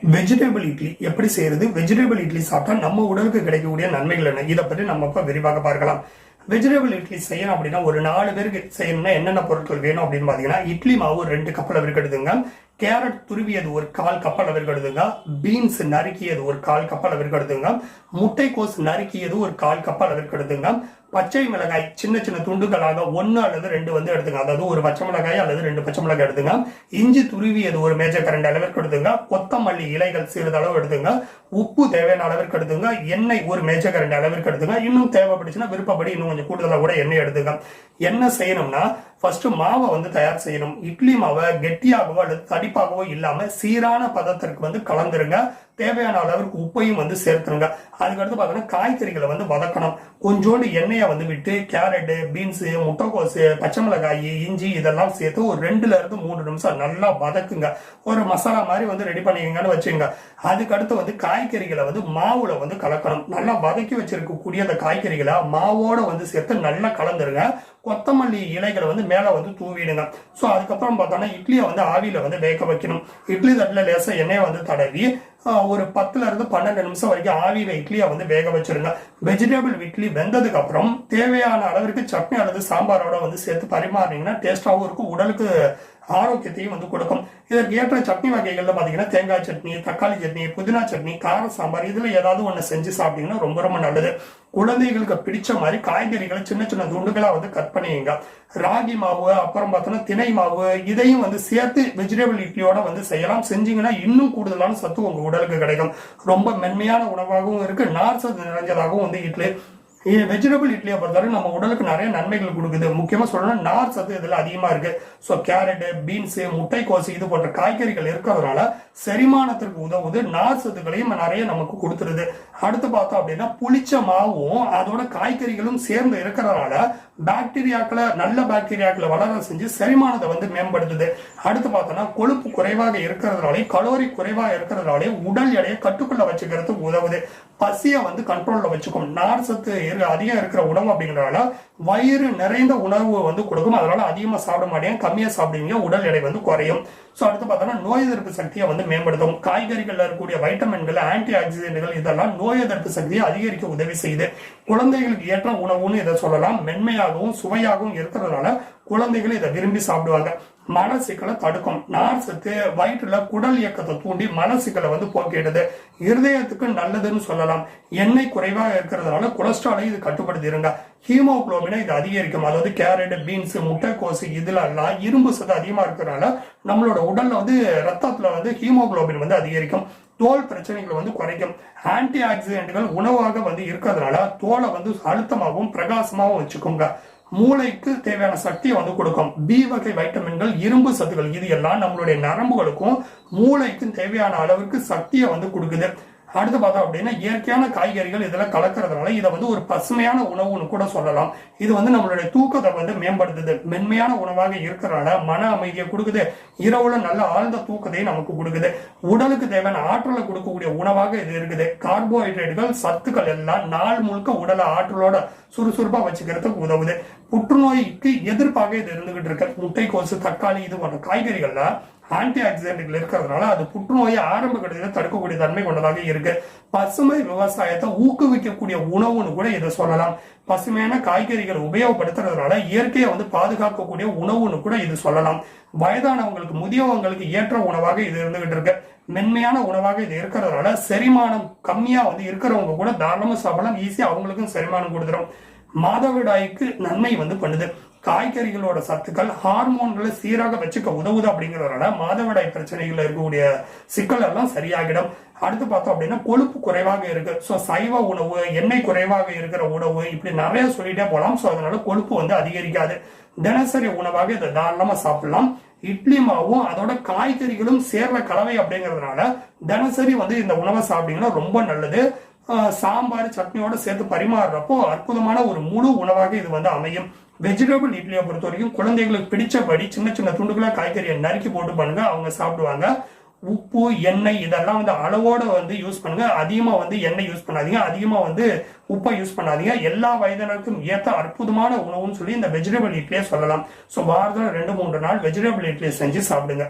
Vegetable idli எப்படி செய்யறது? Vegetable idli சாப்பிட்டா நம்ம உடலுக்கு கிடைக்கக்கூடிய நன்மைகள் என்ன? இதை பற்றி நம்ம இப்ப விரிவாக பார்க்கலாம். வெஜிடபிள் இட்லி செய்யணும் அப்படின்னா ஒரு 4 பேருக்கு செய்யணும்னா என்னென்ன பொருட்கள் வேணும் அப்படின்னு பாத்தீங்கன்னா, இட்லி மாவு 2 கப் அளவிற்கு எடுத்துங்க, கேரட் துருவியது ஒரு 1/4 கப் அளவிற்கு எடுத்துங்க, பீன்ஸ் நறுக்கியது ஒரு 1/4 கப் அளவிற்கு எடுத்துங்க, முட்டைக்கோஸ் நறுக்கியது ஒரு 1/4 கப் அளவிற்கு எடுத்துங்க, பச்சை மிளகாய் சின்ன சின்ன துண்டுகளாக 1 அல்லது 2 வந்து எடுத்துங்க, அதாவது ஒரு பச்சை மிளகாய் அல்லது 2 பச்சை மிளகாய் எடுத்துங்க, இஞ்சி துருவியது ஒரு மேஜர் கரண்டி அளவிற்கு எடுத்துங்க, கொத்தமல்லி இலைகள் சிறிதளவு எடுத்துங்க, உப்பு தேவையான அளவிற்கு எடுத்துங்க, எண்ணெய் ஒரு மேஜர் கரண்டி அளவிற்கு எடுத்துங்க, இன்னும் தேவைப்பட்டுச்சுன்னா விருப்பப்படி இன்னும் கொஞ்சம் கூடுதலாக கூட எண்ணெய் எடுத்துங்க. என்ன செய்யணும்னா, ஃபர்ஸ்ட் மாவை வந்து தயார் செய்யணும். இட்லி மாவை கெட்டியாகவோ அல்லது தடிப்பாகவோ இல்லாம சீரான பதத்திற்கு வந்து கலந்துருங்க. தேவையான அளவிற்கு உப்பையும் வந்து சேர்த்துருங்க. அதுக்கடுத்து பார்த்தீங்கன்னா காய்கறிகளை வந்து வதக்கணும். கொஞ்சோண்டு எண்ணெயை வந்து விட்டு கேரட், பீன்ஸ், முட்டைக்கோசு, பச்சை மிளகாய், இஞ்சி இதெல்லாம் சேர்த்து ஒரு 2 to 3 நிமிஷம் நல்லா வதக்குங்க. ஒரு மசாலா மாதிரி வந்து ரெடி பண்ணிக்கங்கன்னு வச்சுங்க. அதுக்கடுத்து வந்து காய்கறிகளை வந்து மாவுல வந்து கலக்கணும். நல்லா வதக்கி வச்சிருக்கக்கூடிய அந்த காய்கறிகளை மாவோட வந்து சேர்த்து நல்லா கலந்துருங்க. கொத்தமல்லி இலைகளை வந்து மேல வந்து தூவிடுங்க. ஸோ அதுக்கப்புறம் பார்த்தோம்னா இட்லியை வந்து ஆவியில வந்து வேக வைக்கணும். இட்லி தட்டுல லேசா எண்ணெயை வந்து தடவி ஒரு 10 to 12 நிமிஷம் வரைக்கும் ஆவியில இட்லியை வந்து வேக வச்சிருங்க. வெஜிடபிள் இட்லி வெந்ததுக்கு அப்புறம் தேவையான அளவிற்கு சட்னி அல்லது சாம்பாரோட வந்து சேர்த்து பரிமாறினீங்கன்னா டேஸ்டாகவும் இருக்கும், உடலுக்கு ஆரோக்கியத்தையும் வந்து கொடுக்கும். இதற்கு ஏற்ற சட்னி வகைகள்ல பாத்தீங்கன்னா தேங்காய் சட்னி, தக்காளி சட்னி, புதினா சட்னி, கார சாம்பார் இதுல ஏதாவது ஒண்ணு செஞ்சு சாப்பிட்டீங்கன்னா ரொம்ப ரொம்ப நல்லது. குழந்தைகளுக்கு பிடிச்ச மாதிரி காய்கறிகளை சின்ன சின்ன துண்டுகளா வந்து கட் பண்ணிங்க. ராகி மாவு, அப்புறம் பார்த்தோன்னா திணை மாவு இதையும் வந்து சேர்த்து வெஜிடபிள் இட்லியோட வந்து செய்யலாம். செஞ்சீங்கன்னா இன்னும் கூடுதலான சத்து உங்க உடலுக்கு கிடைக்கும். ரொம்ப மென்மையான உணவாகவும் இருக்கு, நார் சத்து நிறைஞ்சதாகவும் வந்து இட்லி. வெஜிடபிள் இட்லியை பொறுத்தவரை நம்ம உடலுக்கு நிறைய நன்மைகள் கொடுக்குது. முக்கியமா சொல்லணும்னா நார் சத்து இதுல அதிகமா இருக்கு. ஸோ கேரட், பீன்ஸ், முட்டைக்கோசு இது போன்ற காய்கறிகள் இருக்கிறதுனால செரிமானத்திற்கு உதவுது, நார் சத்துக்களையும் நிறைய நமக்கு கொடுத்துருது. அடுத்து பார்த்தோம் அப்படின்னா புளிச்ச மாவும் அதோட காய்கறிகளும் சேர்ந்து இருக்கிறதுனால பாக்டீரியாக்களை நல்ல பாக்டீரியாக்களை வளர செஞ்சு செரிமானத்தை வந்து மேம்படுத்துது. அடுத்து பார்த்தோம்னா கொழுப்பு குறைவாக இருக்கிறதுனாலே, கலோரி குறைவாக இருக்கிறதுனாலே உடல் எடையை கட்டுக்குள்ள வச்சுக்கிறதுக்கு உதவுது. பசியை வந்து கண்ட்ரோல்ல வச்சுக்கும். நார் சத்து அதிகம் இருக்கிற உணவு அப்படிங்கிறதுனால வயிறு நிறைந்த உணவு வந்து கொடுக்கும். அதனால அதிகமா சாப்பிட மாட்டேங்க, கம்மியா சாப்பிடுவீங்க, உடல் எடை வந்து குறையும். ஸோ அடுத்து பார்த்தோம்னா நோய் எதிர்ப்பு சக்தியை வந்து மேம்படுத்தும். காய்கறிகள்ல இருக்கக்கூடிய வைட்டமின்கள், ஆன்டி ஆக்சிடென்ட்கள் இதெல்லாம் நோய் எதிர்ப்பு சக்தியை அதிகரிக்க உதவி செய்யுது. குழந்தைகளுக்கு ஏற்ற உணவுன்னு இதை சொல்லலாம். மென்மையாகவும் சுவையாகவும் இருக்கிறதுனால குழந்தைகள் இதை விரும்பி சாப்பிடுவாங்க. மலச்சிக்கலை தடுக்கும். நார் சத்து வயிற்றுல குடல் இயக்கத்தை தூண்டி மலச்சிக்கலை வந்து போக்கிடுது. இருதயத்துக்கு நல்லதுன்னு சொல்லலாம். எண்ணெய் குறைவாக இருக்கிறதுனால கொலஸ்ட்ராலை இது கட்டுப்படுத்திடுங்க. ஹீமோகுளோபினை இது அதிகரிக்கும். அதாவது கேரட், பீன்ஸ், முட்டைக்கோசு இதுல எல்லாம் இரும்பு சத்து அதிகமா இருக்கிறதுனால நம்மளோட உடல்ல வந்து ரத்தத்துல வந்து ஹீமோகுளோபின் வந்து அதிகரிக்கும். தோல் பிரச்சனைகளை வந்து குறைக்கும். ஆன்டி ஆக்சிடென்ட்கள் உணவாக வந்து இருக்கிறதுனால தோலை வந்து அழுத்தமாகவும் பிரகாசமாகவும் வச்சுக்கோங்க. மூளைக்கு தேவையான சக்தியை வந்து கொடுக்கும். பி வகை வைட்டமின்கள், இரும்பு சத்துக்கள் இது எல்லாம் நம்மளுடைய நரம்புகளுக்கும் மூளைக்கும் தேவையான அளவுக்கு சக்தியை வந்து கொடுக்குது. அடுத்து பார்த்தோம் அப்படின்னா இயற்கையான காய்கறிகள் இதெல்லாம் கலக்கிறதுனால இதை வந்து ஒரு பசுமையான உணவுன்னு கூட சொல்லலாம். இது வந்து நம்மளுடைய தூக்கத்தை வந்து மேம்படுத்துது. மென்மையான உணவாக இருக்கிறதுனால மன அமைதியை கொடுக்குது. இரவுல நல்ல ஆழ்ந்த தூக்கத்தையும் நமக்கு கொடுக்குது. உடலுக்கு தேவையான ஆற்றலை கொடுக்கக்கூடிய உணவாக இது இருக்குது. கார்போஹைட்ரேட்டுகள், சத்துக்கள் எல்லாம் நாள் முழுக்க உடலை ஆற்றலோட சுறுசுறுப்பா வச்சுக்கிறதுக்கு உதவுது. புற்றுநோய்க்கு எதிர்ப்பாக இது இருந்துகிட்டு இருக்கு. முட்டைக்கோசு, தக்காளி இது போன்ற காய்கறிகள்ல ஆன்டி ஆக்சிடென்ட்கள் இருக்கிறதுனால அது புற்றுநோயை ஆரம்ப கட்டத்தில் தடுக்கக்கூடிய தன்மை கொண்டதாக இருக்கு. பசுமை விவசாயத்தை ஊக்குவிக்கக்கூடிய உணவுன்னு கூட இதை சொல்லலாம். பசுமையான காய்கறிகளை உபயோகப்படுத்துறதுனால இயற்கையை வந்து பாதுகாக்கக்கூடிய உணவுன்னு கூட இது சொல்லலாம். வயதானவங்களுக்கு, முதியவங்களுக்கு ஏற்ற உணவாக இது இருந்துகிட்டு இருக்கு. மென்மையான உணவாக இது இருக்கிறதுனால செரிமானம் கம்மியா வந்து இருக்கிறவங்க கூட தாராளமா சாப்பிடலாம். ஈஸியா அவங்களுக்கும் செரிமானம் கொடுத்துரும். மாதவிடாய்க்கு நன்மை வந்து பண்ணுது. காய்கறிகளோட சத்துக்கள் ஹார்மோன்களை சீராக வச்சுக்க உதவுது. அப்படிங்கிறதுனால மாதவிடாய் பிரச்சனைகள் இருக்கக்கூடிய சிக்கல் எல்லாம் சரியாகிடும். அடுத்து பார்த்தோம் அப்படின்னா கொழுப்பு குறைவாக இருக்கு. ஸோ சைவ உணவு, எண்ணெய் குறைவாக இருக்கிற உணவு இப்படி நிறைய சொல்லிட்டே போகலாம். ஸோ அதனால கொழுப்பு வந்து அதிகரிக்காது. தினசரி உணவாக இதை தாராளமா சாப்பிடலாம். இட்லி மாவும் அதோட காய்கறிகளும் சேர்ற கலவை அப்படிங்கிறதுனால தினசரி வந்து இந்த உணவை சாப்பிட்டீங்கன்னா ரொம்ப நல்லது. சாம்பார் சட்னியோட சேர்த்து பரிமாறுறப்போ அற்புதமான ஒரு முழு உணவாக இது வந்து அமையும். வெஜிடபிள் இட்லியை பொறுத்த வரைக்கும் குழந்தைகளுக்கு பிடிச்சபடி சின்ன சின்ன துண்டுகளா காய்கறியை நறுக்கி போட்டு பண்ணுங்க, அவங்க சாப்பிடுவாங்க. உப்பு, எண்ணெய் இதெல்லாம் வந்து அளவோட வந்து யூஸ் பண்ணுங்க. அதிகமா வந்து எண்ணெய் யூஸ் பண்ணாதீங்க, அதிகமா வந்து உப்பை யூஸ் பண்ணாதீங்க. எல்லா வயதினருக்கும் ஏற்ற அற்புதமான உணவுன்னு சொல்லி இந்த வெஜிடபிள் இட்லியை சொல்லலாம். ஸோ வாரத்தில் 2-3 நாள் வெஜிடபிள் இட்லியை செஞ்சு சாப்பிடுங்க.